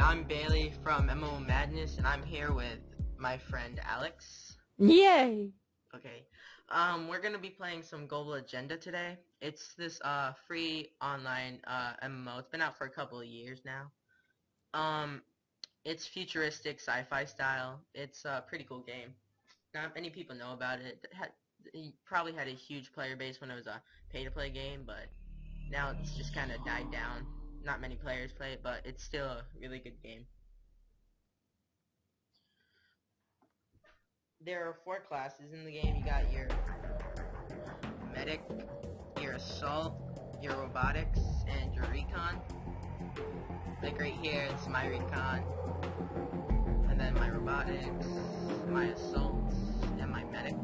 I'm Bailey from MMO Madness, and I'm here with my friend Alex. Yay! Okay, we're gonna be playing some Global Agenda today. It's this free online MMO. It's been out for a couple of years now. It's futuristic sci-fi style. It's a pretty cool game. Not many people know about it. It probably had a huge player base when it was a pay-to-play game, but now it's just kind of died down. Not many players play it, but it's still a really good game. There are 4 classes in the game. You got your medic, your assault, your robotics, and your recon. Like right here, it's my recon, and then my robotics, my assault, and my medic.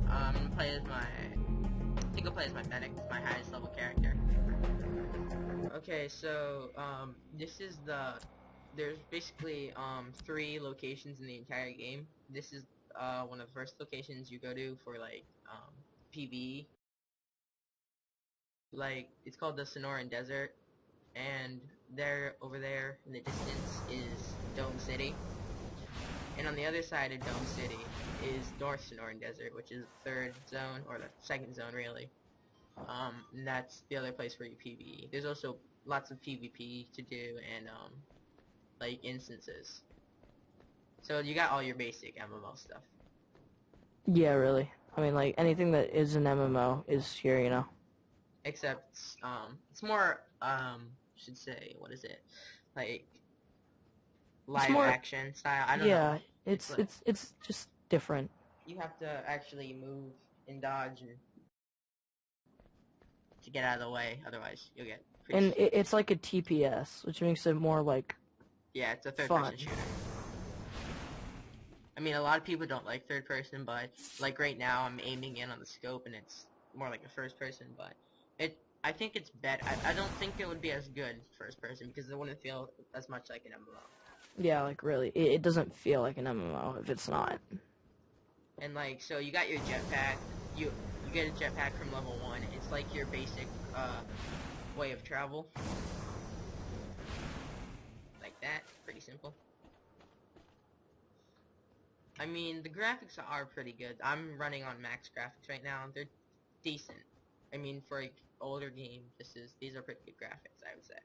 I'm gonna play as I think I'll play as my medic. It's my highest level character. Okay, so there's basically 3 locations in the entire game. This is one of the first locations you go to for like PvE. Like, it's called the Sonoran Desert, and over there in the distance is Dome City. And on the other side of Dome City is North Sonoran Desert, which is the 3rd zone, or the 2nd zone really. And that's the other place where you PvE. There's also lots of PvP to do, and like instances. So you got all your basic MMO stuff. Yeah, really. I mean, like, anything that is an MMO is here, you know? Except, it's more, should say, what is it? Like, live action style. I don't know. Yeah, it's just different. You have to actually move and dodge and to get out of the way, otherwise you'll get pretty And it's like a TPS, which makes it more, like, yeah, it's a third-person shooter. I mean, a lot of people don't like third-person, but, like, right now I'm aiming in on the scope, and it's more like a first-person, but I think it's better. I don't think it would be as good first-person, because it wouldn't feel as much like an MMO. Yeah, like, really. It doesn't feel like an MMO if it's not. And, like, so you got your jetpack. You get a jetpack from level 1. It's like your basic, way of travel. Like that. Pretty simple. I mean, the graphics are pretty good. I'm running on max graphics right now. They're decent. I mean, for an older game, these are pretty good graphics, I would say.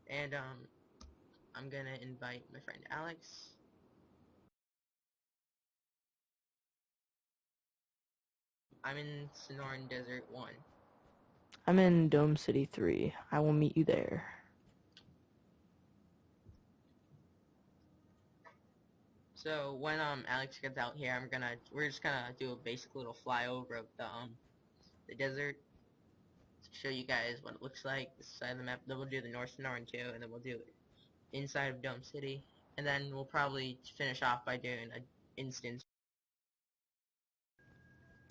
And, I'm gonna invite my friend Alex. I'm in Sonoran Desert 1. I'm in Dome City 3. I will meet you there. So when Alex gets out here, we're just gonna do a basic little flyover of the desert to show you guys what it looks like. This side of the map. Then we'll do the North Sonoran too, and then we'll do it inside of Dome City, and then we'll probably finish off by doing an instance.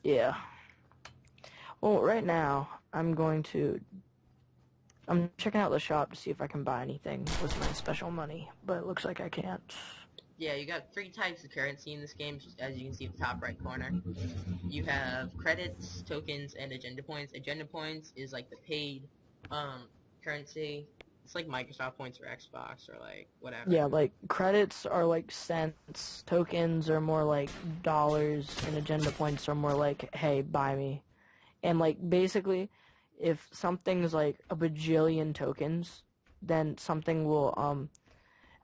Yeah. Well, right now, I'm checking out the shop to see if I can buy anything with my special money, but it looks like I can't. Yeah, you got 3 types of currency in this game, as you can see at the top right corner. You have credits, tokens, and agenda points. Agenda points is like the paid currency. It's like Microsoft points or Xbox or like whatever. Yeah, like credits are like cents, tokens are more like dollars, and agenda points are more like, hey, buy me. And like basically, if something's like a bajillion tokens, then something will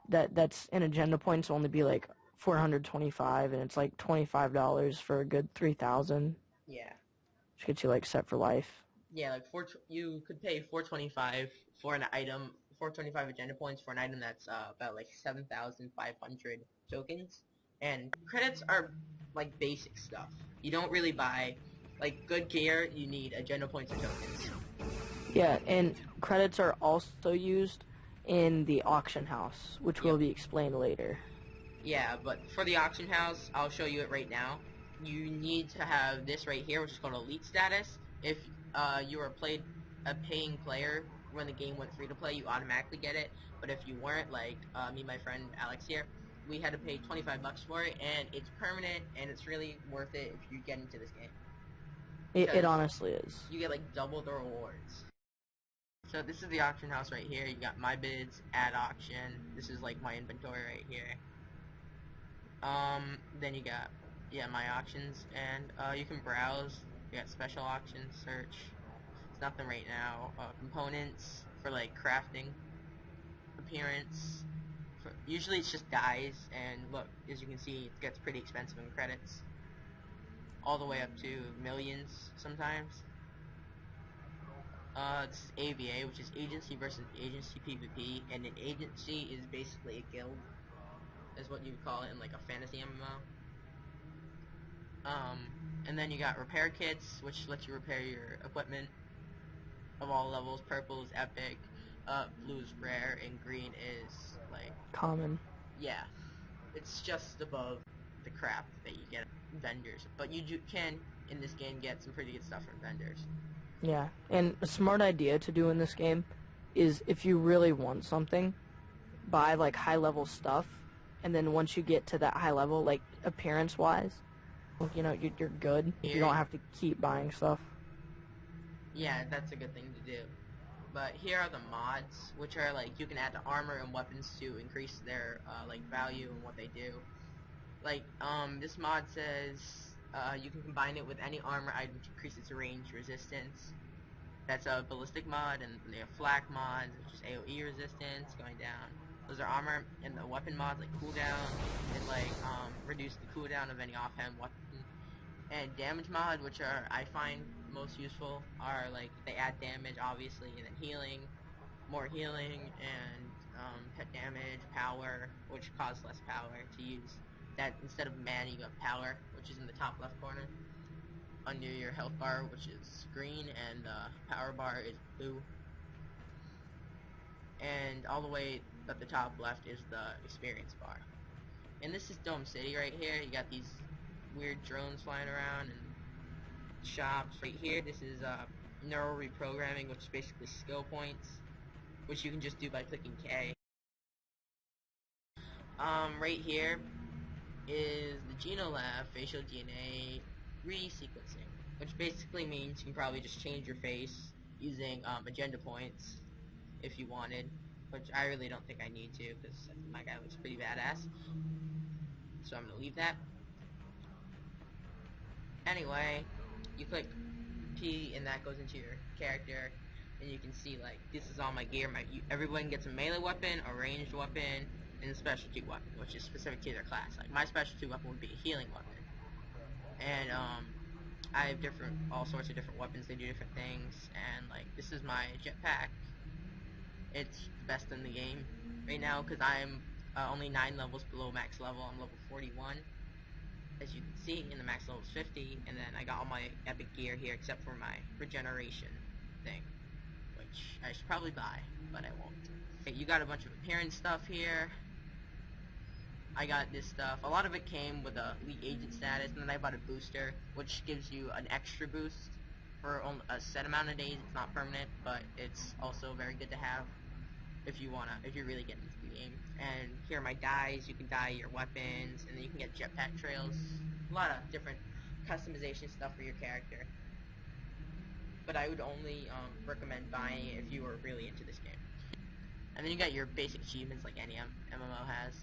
that's an agenda points will only be like 425, and it's like $25 for a good 3,000. Yeah. Which gets you like set for life. Yeah, like you could pay 425 for an item, 425 agenda points for an item that's about like 7,500 tokens. And credits are like basic stuff. You don't really buy like good gear. You need agenda points or tokens. Yeah, and credits are also used in the auction house, which will be explained later. Yeah, but for the auction house, I'll show you it right now. You need to have this right here, which is called Elite Status. If you were a paying player when the game went free to play, you automatically get it. But if you weren't, like me and my friend Alex here, we had to pay 25 bucks for it, and it's permanent, and it's really worth it if you get into this game. It honestly is. You get like double the rewards. So this is the auction house right here. You got my bids, add auction. This is like my inventory right here. Then you got, yeah, my auctions, and you can browse. You got special auctions, search. It's nothing right now. Components for like crafting, appearance. Usually it's just dyes, and look, as you can see, it gets pretty expensive in credits. All the way up to millions sometimes. This is AVA, which is agency versus agency PvP, and an agency is basically a guild, is what you would call it in like a fantasy MMO. And then you got repair kits, which lets you repair your equipment of all levels. Purple is epic, blue is rare, and green is like Common. Yeah, it's just above the crap that you get at vendors. But you can in this game get some pretty good stuff from vendors. Yeah, and a smart idea to do in this game is if you really want something, buy like high level stuff, and then once you get to that high level, like appearance wise, you know, you're good. You don't have to keep buying stuff. Yeah, that's a good thing to do. But here are the mods, which are like you can add to armor and weapons to increase their like value and what they do. Like this mod says you can combine it with any armor item to increase its range resistance. That's a ballistic mod, and they have flak mods, which is AoE resistance going down. Those are armor, and the weapon mods like cooldown, and like reduce the cooldown of any offhand weapon. And damage mod, which are I find most useful, are like they add damage obviously, and then healing, more healing, and pet damage, power, which costs less power to use. That instead of mana you have power, which is in the top left corner. Under your health bar, which is green, and power bar is blue. And all the way at the top left is the experience bar. And this is Dome City right here. You got these weird drones flying around and shops. Right here, this is neural reprogramming, which is basically skill points, which you can just do by clicking K. Right here is the GenoLab facial DNA resequencing, which basically means you can probably just change your face using agenda points if you wanted, which I really don't think I need to because my guy looks pretty badass, so I'm going to leave that. Anyway, you click P and that goes into your character, and you can see like this is all my gear. Everyone gets a melee weapon, a ranged weapon, and a specialty weapon, which is specific to their class. Like my specialty weapon would be a healing weapon. And I have all sorts of different weapons. They do different things, and like this is my jetpack. It's the best in the game right now because I'm only 9 levels below max level. I'm level 41, as you can see, and the max level is 50. And then I got all my epic gear here except for my regeneration thing, which I should probably buy, but I won't. Okay, you got a bunch of appearance stuff here. I got this stuff. A lot of it came with a Elite Agent status, and then I bought a booster, which gives you an extra boost for a set amount of days. It's not permanent, but it's also very good to have if you're really getting into the game. And here are my dyes. You can dye your weapons, and then you can get jetpack trails. A lot of different customization stuff for your character. But I would only recommend buying it if you were really into this game. And then you got your basic achievements like any MMO has.